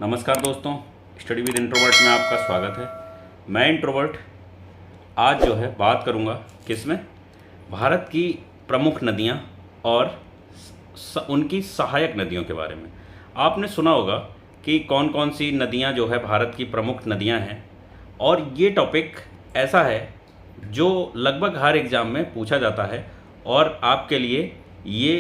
नमस्कार दोस्तों, study with introvert में आपका स्वागत है। मैं इंट्रोवर्ट आज जो है बात करूंगा किसमें, भारत की प्रमुख नदियां और उनकी सहायक नदियों के बारे में। आपने सुना होगा कि कौन कौन सी नदियां जो है भारत की प्रमुख नदियां हैं, और ये टॉपिक ऐसा है जो लगभग हर एग्ज़ाम में पूछा जाता है और आपके लिए ये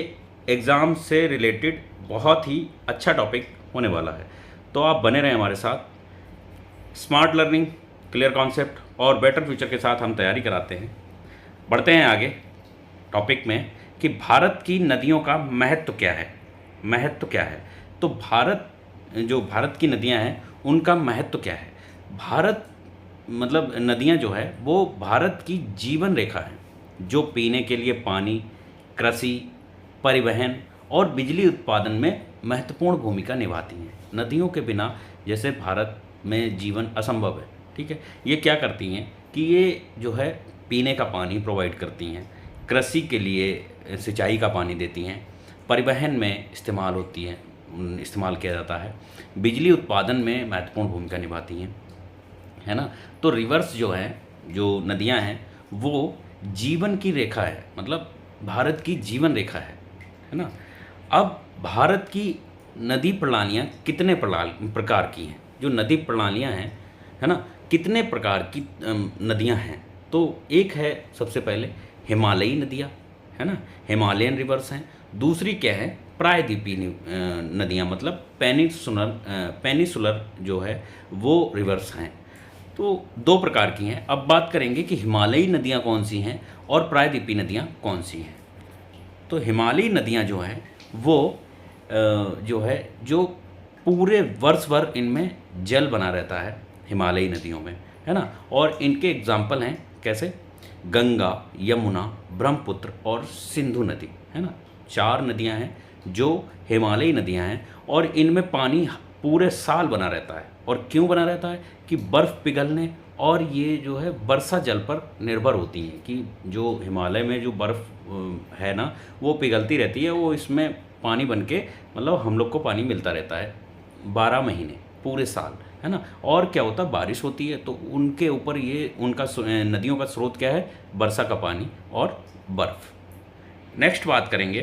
एग्ज़ाम से रिलेटेड बहुत ही अच्छा टॉपिक होने वाला है। तो आप बने रहें हमारे साथ। स्मार्ट लर्निंग, क्लियर कॉन्सेप्ट और बेटर फ्यूचर के साथ हम तैयारी कराते हैं। बढ़ते हैं आगे टॉपिक में कि भारत की नदियों का महत्व क्या है। महत्व क्या है तो भारत की नदियां हैं उनका महत्व क्या है। भारत मतलब नदियां जो है वो भारत की जीवन रेखा है, जो पीने के लिए पानी, कृषि, परिवहन और बिजली उत्पादन में महत्वपूर्ण भूमिका निभाती हैं। नदियों के बिना जैसे भारत में जीवन असंभव है। ठीक है, ये क्या करती हैं कि ये जो है पीने का पानी प्रोवाइड करती हैं, कृषि के लिए सिंचाई का पानी देती हैं, परिवहन में इस्तेमाल किया जाता है, बिजली उत्पादन में महत्वपूर्ण भूमिका निभाती हैं, है ना। तो रिवर्स जो हैं, जो नदियां हैं, वो जीवन की रेखा है, मतलब भारत की जीवन रेखा है ना। अब भारत की नदी प्रणालियाँ कितने प्रकार की हैं, जो नदी प्रणालियाँ हैं, है ना, कितने प्रकार की नदियाँ हैं। तो एक है सबसे पहले हिमालयी नदियाँ, है ना, हिमालयन रिवर्स हैं। दूसरी क्या है, प्रायद्वीपीय नदियाँ, मतलब पेनिसुलर जो है वो रिवर्स हैं। तो दो प्रकार की हैं। अब बात करेंगे कि हिमालयी नदियाँ कौन सी हैं और प्रायद्वीपीय नदियाँ कौन सी हैं। तो हिमालयी नदियाँ जो हैं वो जो पूरे वर्ष भर इनमें जल बना रहता है हिमालयी नदियों में, है ना। और इनके एग्जाम्पल हैं कैसे, गंगा, यमुना, ब्रह्मपुत्र और सिंधु नदी, है ना। चार नदियां हैं जो हिमालयी नदियां हैं और इनमें पानी पूरे साल बना रहता है। और क्यों बना रहता है कि बर्फ़ पिघलने और ये जो है वर्षा जल पर निर्भर होती हैं, कि जो हिमालय में जो बर्फ़ है ना वो पिघलती रहती है, वो इसमें पानी बन के मतलब हम लोग को पानी मिलता रहता है 12 महीने पूरे साल, है ना। और क्या होता है, बारिश होती है तो उनके ऊपर ये उनका नदियों का स्रोत क्या है, वर्षा का पानी और बर्फ़। नेक्स्ट बात करेंगे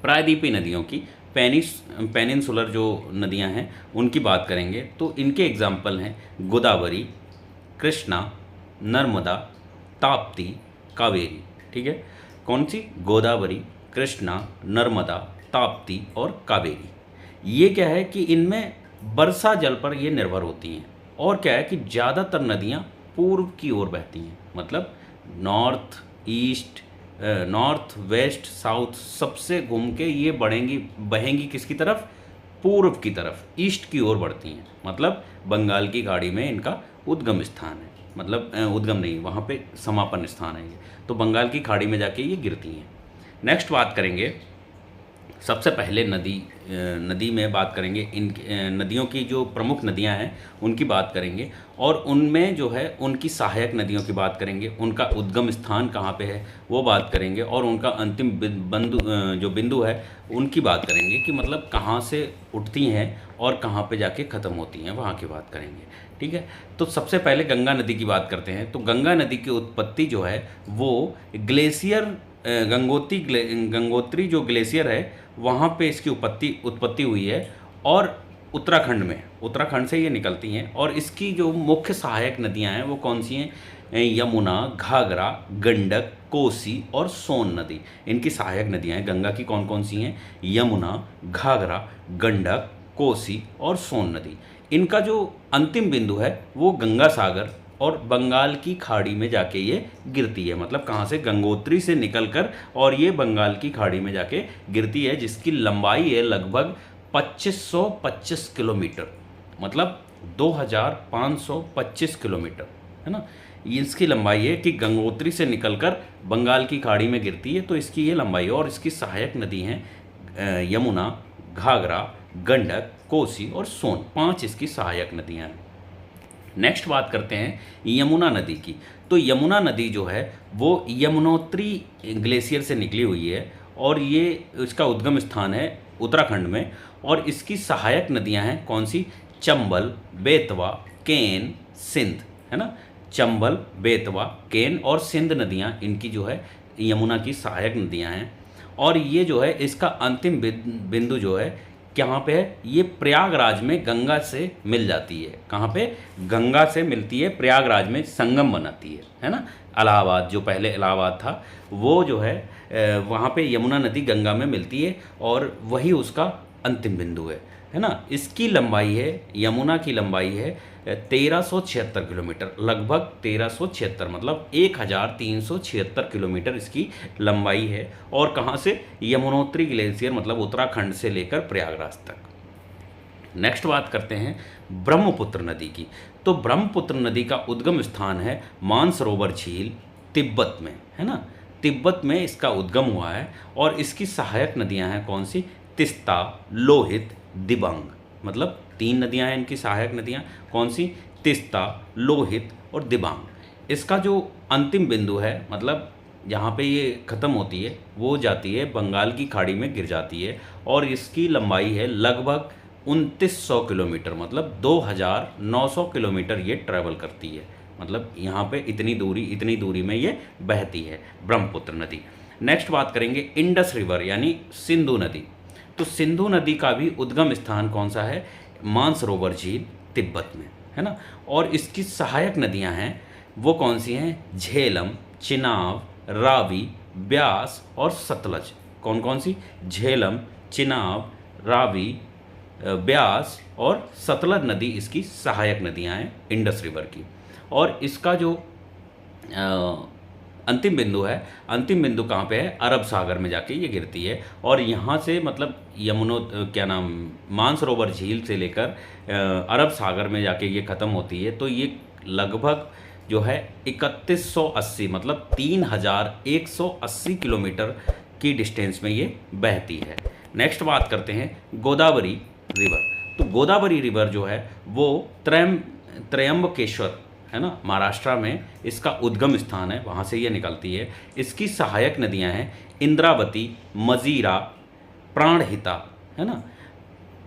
प्रायद्वीपीय नदियों की, पेनिनसुलर जो नदियां हैं उनकी बात करेंगे। तो इनके एग्जाम्पल हैं गोदावरी, कृष्णा, नर्मदा, ताप्ती, कावेरी। ठीक है, कौन सी, गोदावरी, कृष्णा, नर्मदा, ताप्ती और कावेरी। ये क्या है कि इनमें वर्षा जल पर ये निर्भर होती हैं। और क्या है कि ज़्यादातर नदियाँ पूर्व की ओर बहती हैं, मतलब नॉर्थ वेस्ट साउथ सबसे घूम के ये बहेंगी किसकी तरफ, पूर्व की तरफ, ईस्ट की ओर बढ़ती हैं। मतलब बंगाल की खाड़ी में इनका उद्गम स्थान है, मतलब उद्गम नहीं, वहाँ पे समापन स्थान है ये। तो बंगाल की खाड़ी में जाके ये गिरती हैं। नेक्स्ट बात करेंगे, सबसे पहले नदी में बात करेंगे, इन नदियों की जो प्रमुख नदियां हैं उनकी बात करेंगे, और उनमें जो है उनकी सहायक नदियों की बात करेंगे, उनका उद्गम स्थान कहाँ पे है वो बात करेंगे, और उनका अंतिम बिंदु है उनकी बात करेंगे, कि मतलब कहाँ से उठती हैं और कहाँ पे जाके ख़त्म होती हैं, वहाँ की बात करेंगे। ठीक है, तो सबसे पहले गंगा नदी की बात करते हैं। तो गंगा नदी की उत्पत्ति जो है वो ग्लेशियर गंगोत्री जो ग्लेशियर है वहाँ पे इसकी उत्पत्ति हुई है, और उत्तराखंड से ये निकलती हैं। और इसकी जो मुख्य सहायक नदियाँ हैं वो कौन सी हैं, यमुना, घाघरा, गंडक, कोसी और सोन नदी। इनकी सहायक नदियाँ हैं गंगा की कौन कौन सी हैं, यमुना, घाघरा, गंडक, कोसी और सोन नदी। इनका जो अंतिम बिंदु है वो गंगा सागर और बंगाल की खाड़ी में जाके ये गिरती है। मतलब कहाँ से, गंगोत्री से निकलकर और ये बंगाल की खाड़ी में जाके गिरती है, जिसकी लंबाई है लगभग 2525 किलोमीटर, मतलब 2525 किलोमीटर, है ना। इसकी लंबाई है कि गंगोत्री से निकलकर बंगाल की खाड़ी में गिरती है, तो इसकी ये लंबाई है। और इसकी सहायक नदी हैं यमुना, घाघरा, गंडक, कोसी और सोन, 5 इसकी सहायक नदियाँ हैं। नेक्स्ट बात करते हैं यमुना नदी की। तो यमुना नदी जो है वो यमुनोत्री ग्लेशियर से निकली हुई है, और ये इसका उद्गम स्थान है उत्तराखंड में। और इसकी सहायक नदियां हैं कौन सी? चंबल, बेतवा, केन, सिंध, है ना। चंबल, बेतवा, केन और सिंध नदियां इनकी जो है यमुना की सहायक नदियां हैं। और ये जो है इसका अंतिम बिंदु जो है कहाँ पे है? ये प्रयागराज में गंगा से मिल जाती है। कहाँ पे? गंगा से मिलती है, प्रयागराज में संगम बनाती है ना। इलाहाबाद, जो पहले इलाहाबाद था, वो जो है वहाँ पे यमुना नदी गंगा में मिलती है और वही उसका अंतिम बिंदु है ना। इसकी लंबाई है, यमुना की लंबाई है 1376 किलोमीटर, लगभग 1376, मतलब 1376 किलोमीटर इसकी लंबाई है। और कहाँ से? यमुनोत्री ग्लेशियर, मतलब उत्तराखंड से लेकर प्रयागराज तक। नेक्स्ट बात करते हैं ब्रह्मपुत्र नदी की। तो ब्रह्मपुत्र नदी का उद्गम स्थान है मानसरोवर झील, तिब्बत में, है ना। तिब्बत में इसका उद्गम हुआ है। और इसकी सहायक नदियां हैं कौन सी? तिस्ता, लोहित, दिबांग, मतलब 3 नदियां हैं इनकी सहायक नदियां। कौन सी? तिस्ता, लोहित और दिबांग। इसका जो अंतिम बिंदु है, मतलब जहाँ पे ये ख़त्म होती है, वो जाती है बंगाल की खाड़ी में गिर जाती है। और इसकी लंबाई है लगभग 2900 किलोमीटर, मतलब 2900 किलोमीटर ये ट्रैवल करती है। मतलब यहाँ पे इतनी दूरी में ये बहती है ब्रह्मपुत्र नदी। नेक्स्ट बात करेंगे इंडस रिवर यानी सिंधु नदी। तो सिंधु नदी का भी उद्गम स्थान कौन सा है? मानसरोवर झील, तिब्बत में, है ना। और इसकी सहायक नदियां हैं वो कौन सी हैं? झेलम, चिनाब, रावी, ब्यास और सतलज। कौन कौन सी? झेलम, चिनाब, रावी, ब्यास और सतलज नदी इसकी सहायक नदियां हैं इंडस रिवर की। और इसका जो अंतिम बिंदु है, अंतिम बिंदु कहाँ पे है? अरब सागर में जाके ये गिरती है। और यहाँ से मतलब मानसरोवर झील से लेकर अरब सागर में जाके ये ख़त्म होती है। तो ये लगभग जो है 3180, मतलब 3180 किलोमीटर की डिस्टेंस में ये बहती है। नेक्स्ट बात करते हैं गोदावरी रिवर। तो गोदावरी रिवर जो है वो त्रयंबकेश्वर, है ना, महाराष्ट्र में इसका उद्गम स्थान है, वहाँ से ये निकलती है। इसकी सहायक नदियाँ हैं इंद्रावती, मजीरा, प्राणहिता, है ना।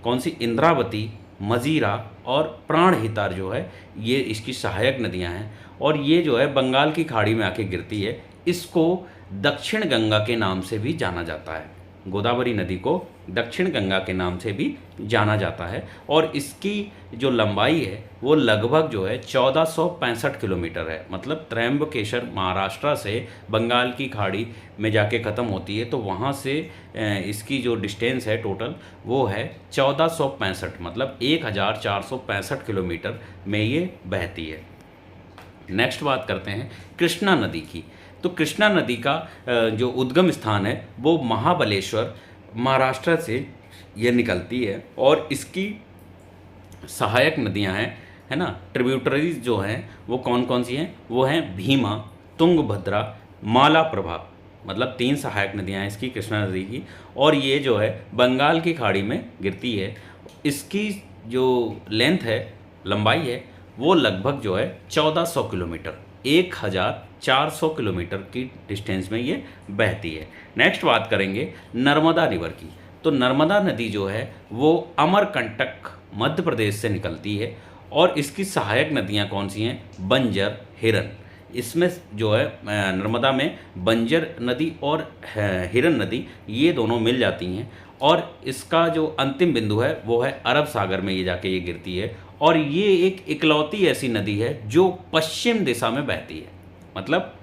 कौन सी? इंद्रावती, मजीरा और प्राणहिता जो है ये इसकी सहायक नदियाँ हैं। और ये जो है बंगाल की खाड़ी में आके गिरती है। इसको दक्षिण गंगा के नाम से भी जाना जाता है। गोदावरी नदी को दक्षिण गंगा के नाम से भी जाना जाता है। और इसकी जो लंबाई है वो लगभग जो है 1465 किलोमीटर है। मतलब त्रयंबकेश्वर महाराष्ट्र से बंगाल की खाड़ी में जाके ख़त्म होती है, तो वहाँ से इसकी जो डिस्टेंस है टोटल वो है 1465, मतलब 1465 किलोमीटर में ये बहती है। नेक्स्ट बात करते हैं कृष्णा नदी की। तो कृष्णा नदी का जो उद्गम स्थान है वो महाबलेश्वर, महाराष्ट्र से ये निकलती है। और इसकी सहायक नदियां हैं, है ना, ट्रिब्यूटरीज जो हैं वो कौन कौन सी हैं? वो हैं भीमा, तुंगभद्रा, मालाप्रभा, मतलब 3 सहायक नदियां हैं इसकी कृष्णा नदी की। और ये जो है बंगाल की खाड़ी में गिरती है। इसकी जो लेंथ है, लंबाई है, वो लगभग जो है 1400 किलोमीटर, 1400 किलोमीटर की डिस्टेंस में ये बहती है। नेक्स्ट बात करेंगे नर्मदा रिवर की। तो नर्मदा नदी जो है वो अमरकंटक मध्य प्रदेश से निकलती है। और इसकी सहायक नदियां कौन सी हैं? बंजर, हिरन। इसमें जो है नर्मदा में बंजर नदी और हिरन नदी ये दोनों मिल जाती हैं। और इसका जो अंतिम बिंदु है वो है अरब सागर में ये जाके ये गिरती है। और ये एक इकलौती ऐसी नदी है जो पश्चिम दिशा में बहती है, मतलब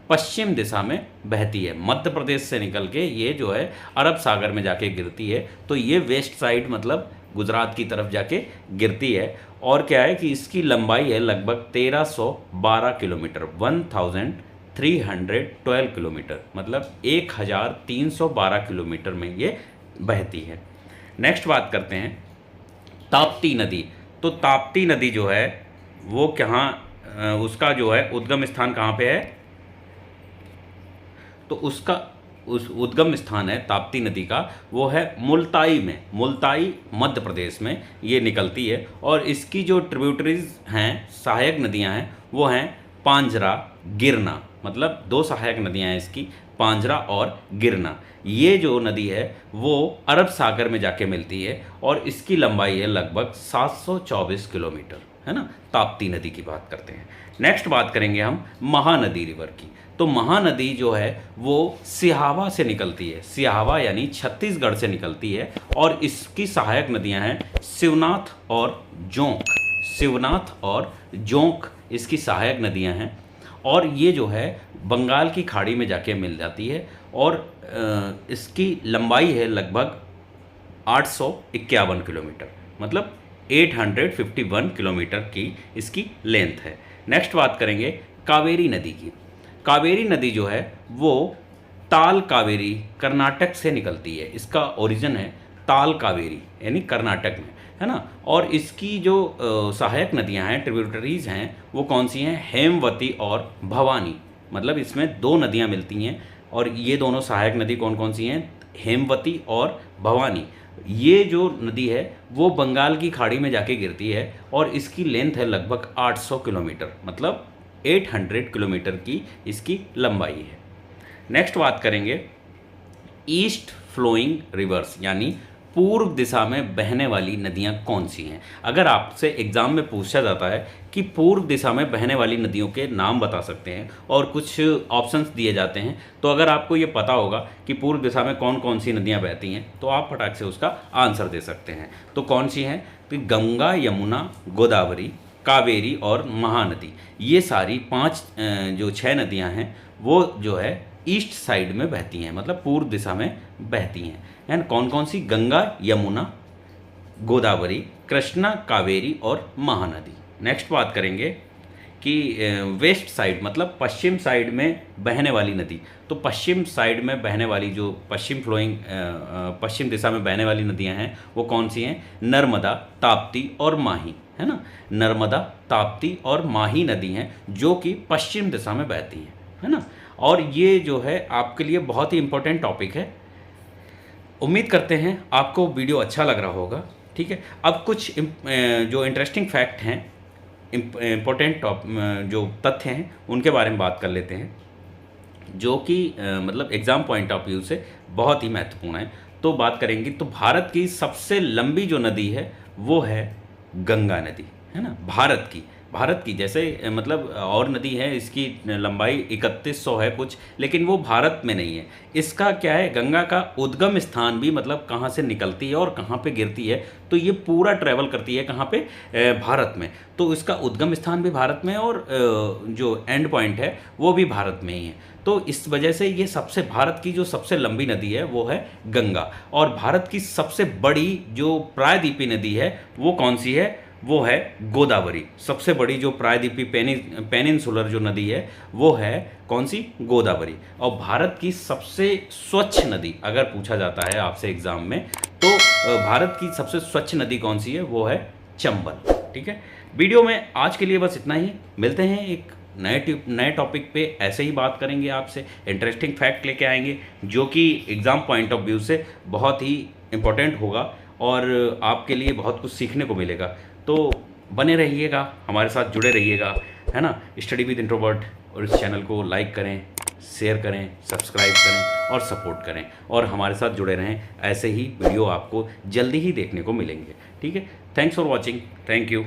पश्चिम दिशा में बहती है। मध्य प्रदेश से निकल के ये जो है अरब सागर में जाके गिरती है। तो ये वेस्ट साइड, मतलब गुजरात की तरफ जाके गिरती है। और क्या है कि इसकी लंबाई है लगभग 1312 किलोमीटर, 1312 किलोमीटर, मतलब 1312 किलोमीटर में ये बहती है। नेक्स्ट बात करते हैं ताप्ती नदी। तो ताप्ती नदी जो है वो कहाँ, उसका जो है उद्गम स्थान कहाँ पे है? तो उसका उस उद्गम स्थान है ताप्ती नदी का वो है मुल्ताई में, मुल्ताई मध्य प्रदेश में ये निकलती है। और इसकी जो ट्रिब्यूटरीज हैं, सहायक नदियां हैं, वो हैं पांजरा, गिरना, मतलब 2 सहायक नदियां हैं इसकी, पांझरा और गिरना। ये जो नदी है वो अरब सागर में जाके मिलती है और इसकी लंबाई है लगभग 724 किलोमीटर, है ना। ताप्ती नदी की बात करते हैं। नेक्स्ट बात करेंगे हम महानदी रिवर की। तो महानदी जो है वो सिहावा से निकलती है, सिहावा यानी छत्तीसगढ़ से निकलती है और इसकी सहायक नदियां हैं शिवनाथ और जोंक। शिवनाथ और जोंक इसकी सहायक नदियां हैं और ये जो है बंगाल की खाड़ी में जाके मिल जाती है और इसकी लंबाई है लगभग 851 किलोमीटर, मतलब 851 किलोमीटर की इसकी लेंथ है। नेक्स्ट बात करेंगे कावेरी नदी की। कावेरी नदी जो है वो ताल कावेरी कर्नाटक से निकलती है। इसका ओरिजिन है ताल कावेरी यानी कर्नाटक में, है ना। और इसकी जो सहायक नदियां हैं, ट्रिब्यूटरीज हैं, वो कौन सी हैं? हेमवती और भवानी। मतलब इसमें दो नदियां मिलती हैं और ये दोनों सहायक नदी कौन कौन सी हैं? हेमवती और भवानी। ये जो नदी है वो बंगाल की खाड़ी में जाके गिरती है और इसकी लेंथ है लगभग 800 किलोमीटर, मतलब 800 किलोमीटर की इसकी लंबाई है। नेक्स्ट बात करेंगे ईस्ट फ्लोइंग रिवर्स, यानी पूर्व दिशा में बहने वाली नदियां कौन सी हैं। अगर आपसे एग्जाम में पूछा जाता है कि पूर्व दिशा में बहने वाली नदियों के नाम बता सकते हैं और कुछ ऑप्शंस दिए जाते हैं, तो अगर आपको ये पता होगा कि पूर्व दिशा में कौन कौन सी नदियां बहती हैं तो आप फटाक से उसका आंसर दे सकते हैं। तो कौन सी हैं? तो गंगा, यमुना, गोदावरी, कावेरी और महानदी। ये सारी पांच जो 6 नदियां हैं वो जो है ईस्ट साइड में बहती हैं, मतलब पूर्व दिशा में बहती हैं। एंड कौन कौन सी? गंगा, यमुना, गोदावरी, कृष्णा, कावेरी और महानदी। नेक्स्ट बात करेंगे कि वेस्ट साइड मतलब पश्चिम साइड में बहने वाली नदी। तो पश्चिम साइड में बहने वाली जो पश्चिम दिशा में बहने वाली नदियां हैं वो कौन सी हैं? नर्मदा, ताप्ती और माही, है ना। नर्मदा, ताप्ती और माही नदी हैं जो कि पश्चिम दिशा में बहती हैं, है ना। और ये जो है आपके लिए बहुत ही इंपॉर्टेंट टॉपिक है। उम्मीद करते हैं आपको वीडियो अच्छा लग रहा होगा, ठीक है। अब कुछ जो इंटरेस्टिंग फैक्ट हैं, इम्पोर्टेंट जो तथ्य हैं उनके बारे में बात कर लेते हैं, जो कि मतलब एग्ज़ाम पॉइंट ऑफ व्यू से बहुत ही महत्वपूर्ण है। तो बात करेंगे तो भारत की सबसे लंबी जो नदी है वो है गंगा नदी, है ना। भारत की जैसे मतलब और नदी है इसकी लंबाई 3100 है कुछ, लेकिन वो भारत में नहीं है। इसका क्या है, गंगा का उद्गम स्थान भी मतलब कहाँ से निकलती है और कहाँ पे गिरती है, तो ये पूरा ट्रैवल करती है कहाँ पे? भारत में। तो इसका उद्गम स्थान भी भारत में और जो एंड पॉइंट है वो भी भारत में ही है। तो इस वजह से ये भारत की जो सबसे लंबी नदी है वो है गंगा। और भारत की सबसे बड़ी जो प्रायद्वीपीय नदी है वो कौन सी है? वो है गोदावरी। सबसे बड़ी जो प्रायद्वीपीय पेनिनसुलर जो नदी है वो है कौन सी? गोदावरी। और भारत की सबसे स्वच्छ नदी अगर पूछा जाता है आपसे एग्जाम में, तो भारत की सबसे स्वच्छ नदी कौन सी है? वो है चंबल, ठीक है। वीडियो में आज के लिए बस इतना ही। मिलते हैं एक नए टॉपिक पे, ऐसे ही बात करेंगे आपसे, इंटरेस्टिंग फैक्ट लेके आएंगे जो कि एग्ज़ाम पॉइंट ऑफ व्यू से बहुत ही इम्पोर्टेंट होगा और आपके लिए बहुत कुछ सीखने को मिलेगा। तो बने रहिएगा, हमारे साथ जुड़े रहिएगा, है ना। स्टडी विद इंट्रोवर्ट, और इस चैनल को लाइक करें, शेयर करें, सब्सक्राइब करें और सपोर्ट करें और हमारे साथ जुड़े रहें। ऐसे ही वीडियो आपको जल्दी ही देखने को मिलेंगे, ठीक है। Thanks for watching, thank you.